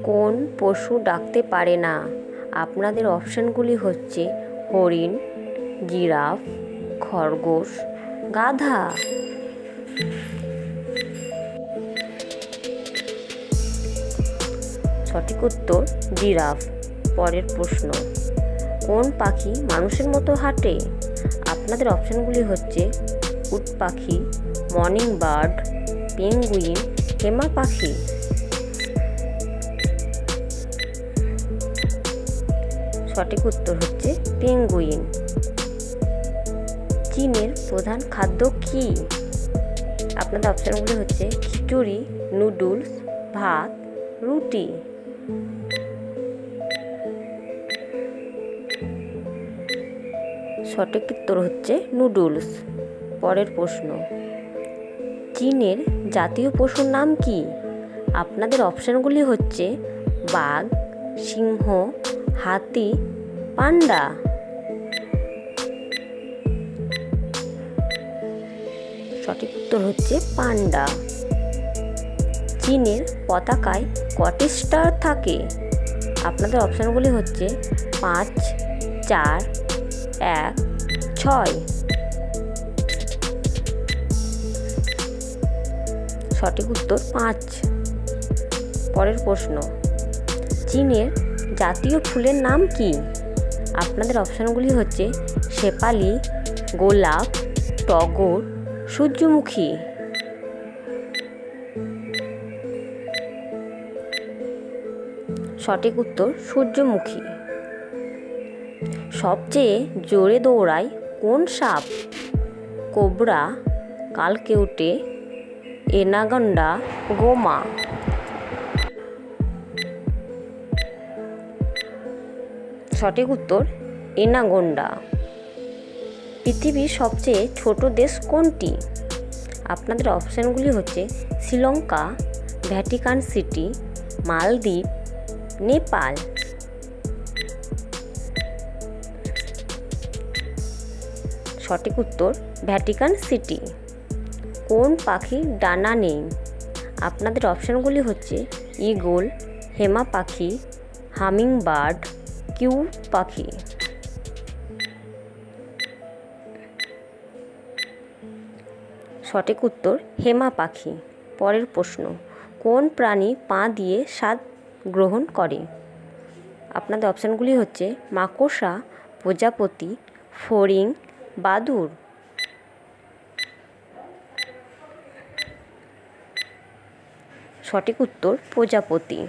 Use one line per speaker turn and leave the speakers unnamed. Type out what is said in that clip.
কোন পশু ডাকতে পারে না? আপনাদের অপশানগুলি হচ্ছে হরিণ, জিরাফ, খরগোশ, গাধা। সঠিক উত্তর জিরাফ। পরের প্রশ্ন, কোন পাখি মানুষের মতো হাঁটে? আপনাদের অপশানগুলি হচ্ছে উট পাখি, মর্নিং বার্ড, পেঙ্গুইন, হেমা পাখি। সঠিক উত্তর হচ্ছে পেঙ্গুইন। চীনের প্রধান খাদ্য কি? আপনাদের অপশানগুলি হচ্ছে খিচুড়ি, নুডলস, ভাত, রুটি। সঠিক উত্তর হচ্ছে নুডলস। পরের প্রশ্ন, চীনের জাতীয় পশুর নাম কি? আপনাদের অপশানগুলি হচ্ছে বাঘ, সিংহ, হাতি, পান্ডা। সঠিক উত্তর হচ্ছে পান্ডা। চীনের পতাকায় কটি স্টার থাকে? আপনাদের অপশানগুলি হচ্ছে 5, 4, 1, 6। সঠিক উত্তর 5। পরের প্রশ্ন, চীনের জাতীয় ফুলের নাম কি? আপনাদের অপশানগুলি হচ্ছে শেফালি, গোলাপ, টগর, সূর্যমুখী। সঠিক উত্তর সূর্যমুখী। সবচেয়ে জোরে দৌড়ায় কোন সাপ? কোবরা, কালকেউটে, এনাকন্ডা, গোমা। সঠিক উত্তর এনাকন্ডা। পৃথিবীর সবচেয়ে ছোট দেশ কোনটি? আপনাদের অপশানগুলি হচ্ছে শ্রীলঙ্কা, ভ্যাটিকান সিটি, মালদ্বীপ, নেপাল। সঠিক উত্তর ভ্যাটিকান সিটি। কোন পাখির ডানা নেই? আপনাদের অপশানগুলি হচ্ছে ঈগল, হেমা পাখি, হামিং বার্ড, কিউ পাখি। সঠিক উত্তর হেমা পাখি। পরের প্রশ্ন, কোন প্রাণী পা দিয়ে স্বাদ গ্রহণ করে? আপনাদের অপশানগুলি হচ্ছে মাকড়সা, প্রজাপতি, ফড়িং, বাদুড়। সঠিক উত্তর প্রজাপতি।